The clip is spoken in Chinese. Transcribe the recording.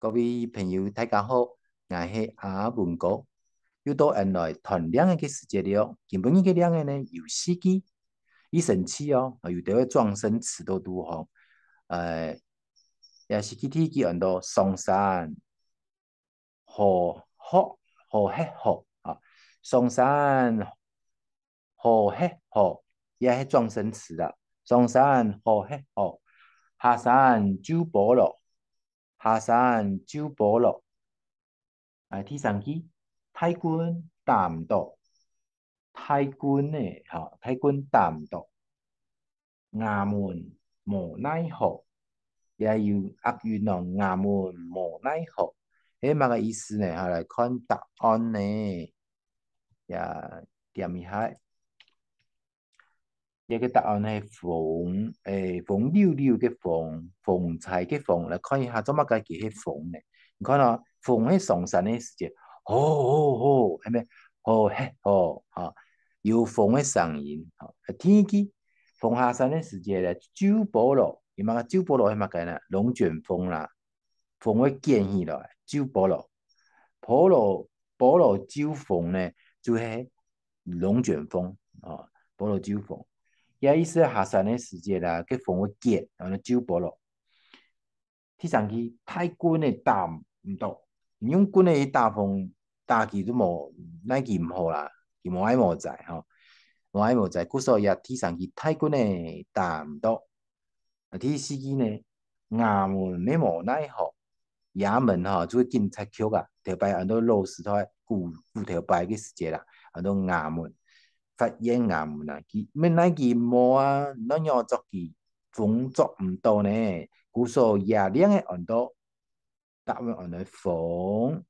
各位朋友，大家好，我是阿文哥。又到原来谈恋爱嘅时节了。今本日嘅恋爱呢，有四季，一生气哦，有啲位撞生词都拄好。也是去天气很多上山河河河黑河啊，上山河黑河也系撞生词啦。上山河黑河，下山就菠萝，下山就菠萝。第三句，太君打唔到，太君呢？吓，太君打唔到，衙門無奈何，也要押韻咯。衙門無奈何，誒，乜嘅意思呢？下來看答案呢，也點一下，一個答案係風溜溜嘅風，風采嘅風，來看一下做乜嘅叫係風呢？你看啊，風喺上山嘅時節，吼吼吼，係咪？吼嘿吼，嚇，有風嘅聲音，嚇。天氣，風下山嘅時節咧，酒菠蘿，而嘛個酒菠蘿係乜嘅呢？龍捲風啦，風會捲起來，酒菠蘿，菠蘿酒風呢，就係龍捲風，啊，菠蘿酒風。也意思下山嘅時節啦，個風會捲，然後酒菠蘿。第三句，太滾嘅打唔到，用滾嘅打風打佢都冇，那句唔好啦，佢冇愛冇在吼，冇愛冇在，故所以第三句太滾嘅打唔到。第四句呢，衙門咩無奈何，衙門吼就會警察局啊，條擺很多老師台古條擺嘅時節啦，很多衙門法院衙門啊，佢咩那句冇啊，那樣作佢風作唔到呢？故所以兩個很多答案很多風。